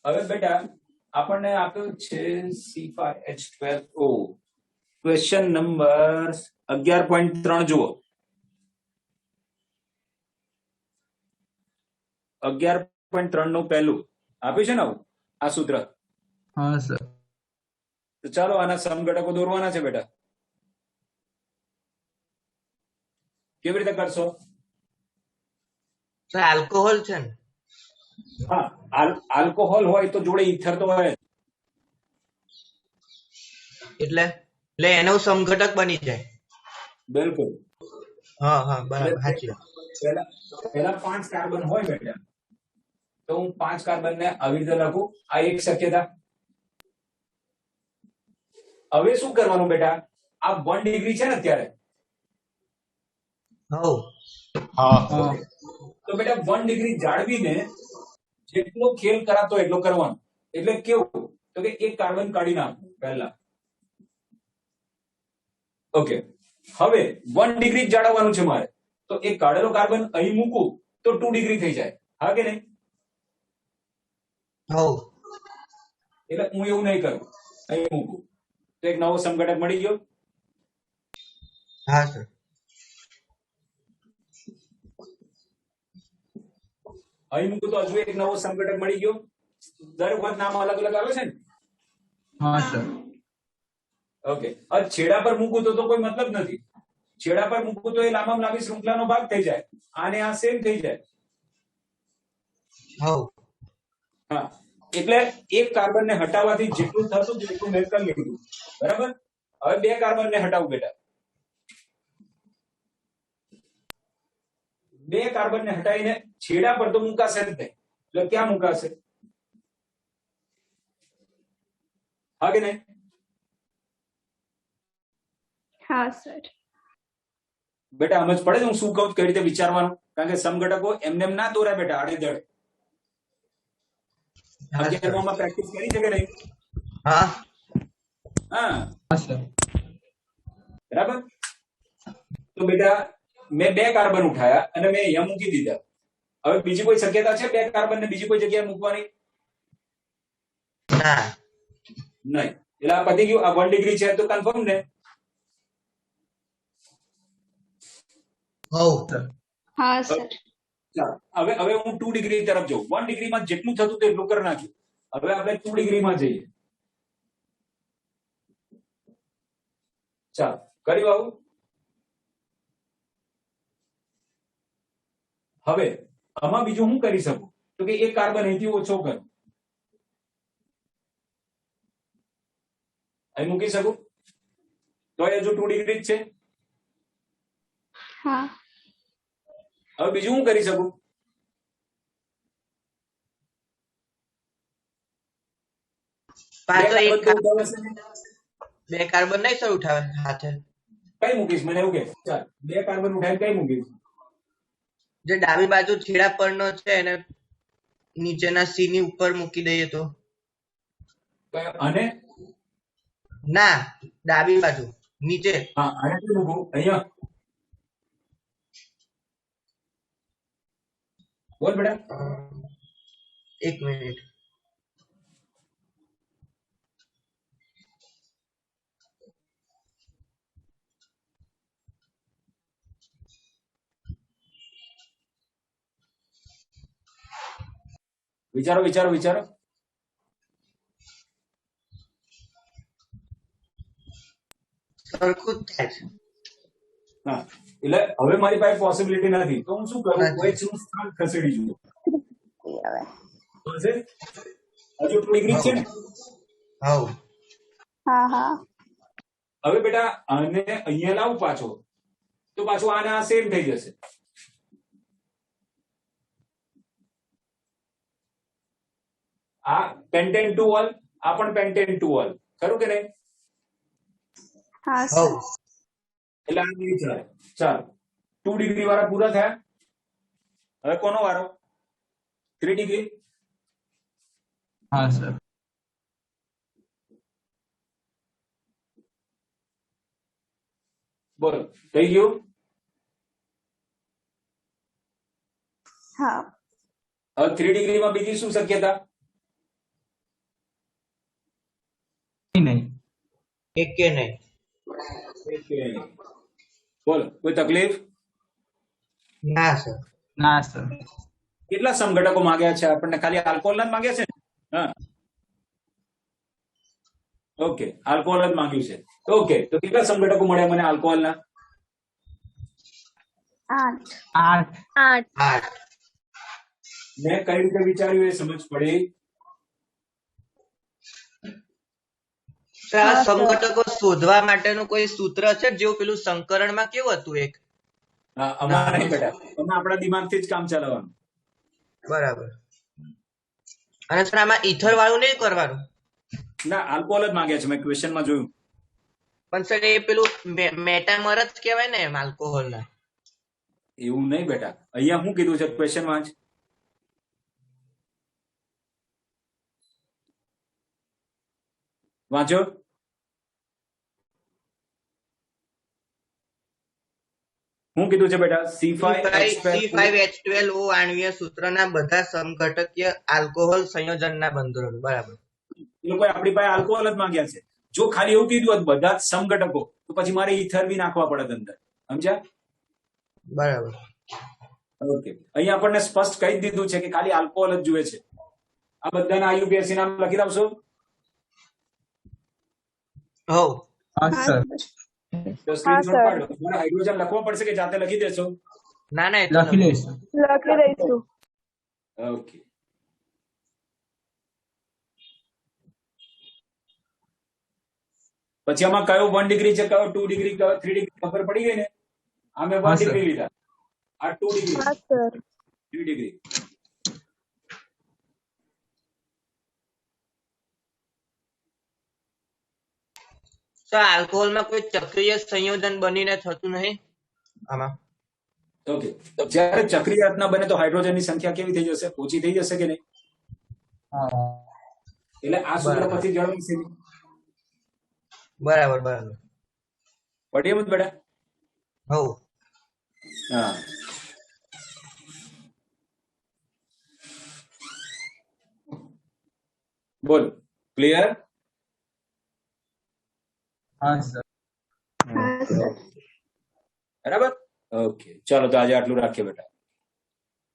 હવે બેટા આપણને આપ્યું છે C5H12O. ક્વેશ્ચન નંબર 11.3 જુઓ. 11.3 નું પહેલું આપ્યું છે ને આવું આ સૂત્ર. હા સર. તો ચાલો આના સમઘટકો દોરવાના છે બેટા. કેવી રીતે કરશો? સર આલ્કોહોલ છે ને? હા, આલ્કોહોલ હોય તો જોડે ઈથર તો હોય. એટલે એનો સમઘટક બની જાય. બિલકુલ. હા હા, બરાબર, સાચી વાત. પહેલા 5 કાર્બન હોય બેટા, તો હું 5 કાર્બન ને આવી રીતે લખું. આ એક શક્યતા. હવે શું કરવાનું બેટા? આ 1 ડિગ્રી છે ને અત્યારે. તો બેટા 1 ડિગ્રી જાળવીને જેટલો ખેલ કરાતો એટલો કરવાનો. એટલે કેવું તો કે એક કાર્બન કાઢી નાખો પહેલા. ઓકે, હવે 1 ડિગ્રી જાળવવાનું છે મારે, તો એક કાઢેલો કાર્બન અહીં મૂકું તો 2 ડિગ્રી થઈ જાય, હા કે નહીં? એટલે હું એવું નહીં કરું, અહીં મૂકું તો એક નવો સમઘટક મળી ગયો. હા સર. અહીં મૂકું તો હજુ એક નવો સમઘટક મળી ગયો. દરેક વખત નામ અલગ અલગ આવે છે ને? હા સર. ઓકે, હવે છેડા પર મૂકું તો કોઈ મતલબ નથી. છેડા પર મૂકું તો એ લાંબામાં લાંબી શૃંખલાનો ભાગ થઈ જાય, આને આ સેમ થઈ જાય. હા, એટલે એક કાર્બન ને હટાવવાથી જેટલું થતું એટલું મેં કરી લીધું, બરાબર. હવે 2 કાર્બન ને હટાવું બેટા. 2 કાર્બન ને હટાવીને છેડા પર તો મુકાશે જ નહીં, એટલે ક્યાં મુકાશે? હા કે નહીં? હા સર. બેટા સમજ પડે છે હું શું કહું, કઈ રીતે વિચારવાનું? કારણ કે સમઘટકો એમને એમ ના દોરાય બેટા, આડેધડ. 11માં પ્રેક્ટિસ કરી છે કે નહીં? હા હા સર. બરાબર. તો બેટા મેં 2 કાર્બન ઉઠાયા અને મેં અહીંયા મૂકી દીધા. હવે બીજી કોઈ શક્યતા છે 2 કાર્બન ને બીજી કોઈ જગ્યાએ મૂકવાની? નહીં. એટલે આ પતી ગયું. આ 1 ડિગ્રી છે તો કન્ફર્મ ને? હા સર. ચાલો, હવે હું 2 ડિગ્રી તરફ જઉં. 1 ડિગ્રીમાં જેટલું થતું તેટલું કરી નાખ્યું. હવે આપણે 2 ડિગ્રીમાં જઈએ. ચાલો, કર્યું આવું. હવે આમાં બીજું હું કરી શકું તો કે એક કાર્બન અહીંથી ઓછો કર, અહીં મૂકી શકું તો હજુ 2 ડિગ્રી જ છે. હા. હવે બીજું હું કરી શકું? બે કાર્બન નહીં સર ઉઠાવે હાથે. કઈ મૂકીશ મને એવું કે? ચાલ 2 કાર્બન ઉઠાવીને કઈ મૂકીશ? જે ડાબી બાજુ છેડા પરનો છે એને નીચેના સી ની ઉપર મૂકી દઈએ તો? અને ના, ડાબી બાજુ નીચે. હા, આને શું મૂકું? અહીંયા. બોલ બેટા. 1 મિનિટ. વિચારો વિચારો વિચારો. સરખું જ થાય છે. હા, એટલે હવે મારી પાસે પોસિબિલિટી નથી તો હું શું કરું? કોઈ નું સ્થાન ખસેડી જુઓ. હજુ 2 ડિગ્રી છે ને? હા હા. હવે બેટા આને અહીંયા લાવું પાછો તો પાછું આને આ સેમ થઈ જશે. આ પેન્ટેન 2 ઓલ, આ પણ પેન્ટેન 2 ઓલ, ખરું કે નહીં? હા સર. એટલે આ નહીં ચાલે. ચાલો, 2 ડિગ્રી વાળા પૂરા થયા. હવે કોનો વારો? 3 ડિગ્રી. હા સર. બોલો, થઈ ગયું? હા. હવે 3 ડિગ્રીમાં બીજી શું શક્યતા? નહીં. એકે નહીં. બોલો, કોઈ તકલીફ? ના સર. ના સર. કેટલા સમઘટકો માંગ્યા છે આપણને? ખાલી આલ્કોહોલ જ માંગ્યા છે ને? હા, ઓકે, આલ્કોહોલ જ માંગ્યું છે. ઓકે, તો કેટલા સમઘટકો મળ્યા મને આલ્કોહોલના? 8. મેં કઈ રીતે વિચાર્યું એ સમજ પડી? સમઘટકો શોધવા માટેનું કોઈ સૂત્ર છે જેવું પેલું સંકરણમાં કેવું હતું એક? અમારા નહીં બેટા, તમે આપણા દિમાગથી જ કામ ચલાવવાનું. બરાબર. અને સર આમાં ઇથર વાળું નહીં કરવાનું? ના, આલ્કોહોલ જ માંગ્યા છે, મેં ક્વેશ્ચનમાં જોયું. પણ સર એ પેલું મેટામર જ કહેવાય ને એમ આલ્કોહોલ ના? એવું નહીં બેટા, અહીંયા શું કીધું છે ક્વેશ્ચનમાં જ? વાંચો. શું કીધું છે બેટા? C5H12O આણ્વીય સૂત્રના બધા સમઘટકીય આલ્કોહોલ સંયોજનના બંધનો. બરાબર. એ લોકોએ આપણી પાસે આલ્કોહોલ જ માંગ્યા છે. જો ખાલી એવું કીધું હોત બધા જ સમઘટકો, તો પછી મારે ઇથર બી નાખવા પડે અંદર. સમજ્યા? બરાબર. ઓકે, અહીંયા આપણને સ્પષ્ટ કહી દીધું છે કે ખાલી આલ્કોહોલ જ જુએ છે. આ બધાના IUPAC નામ લખી લાવશો? હો. હા હા સર. સર તો સ્ક્રીનશોટ પાડો. તમારે હાઇડ્રોજન લખવો પડશે કે જાતે લખી દેશો? ના ના, એ તો લખી લઈશું. લખી દઈશું. ઓકે. પછી આમાં કયો 1 ડિગ્રી છે, કયો 2 ડિગ્રી, કયો 3 ડિગ્રી ખબર પડી ગઈ ને? અમે 1 હા, સર. ડિગ્રી લીધા, આ 2 ડિગ્રી, હા સર 3 ડિગ્રી. સર, આલ્કોહોલમાં કોઈ ચક્રીય સંયોજન બનીને થતું નહીં આમાં? ઓકે, તો જ્યારે ચક્રીય રચના બને તો હાઇડ્રોજનની સંખ્યા કેવી થઈ જશે? ઓછી થઈ જશે કે નહીં? હા. એટલે આ સૂત્ર બરાબર. પછી જળવશે. બરાબર બરાબર. પડી એમ જ બેટા? હો. હા. બોલ, ક્લિયર? હા સર. હા સર બરાબર. ઓકે, ચાલો તો આજે આટલું રાખીએ બેટા.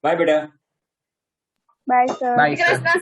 બાય બેટા. Bye sir. Bye sir.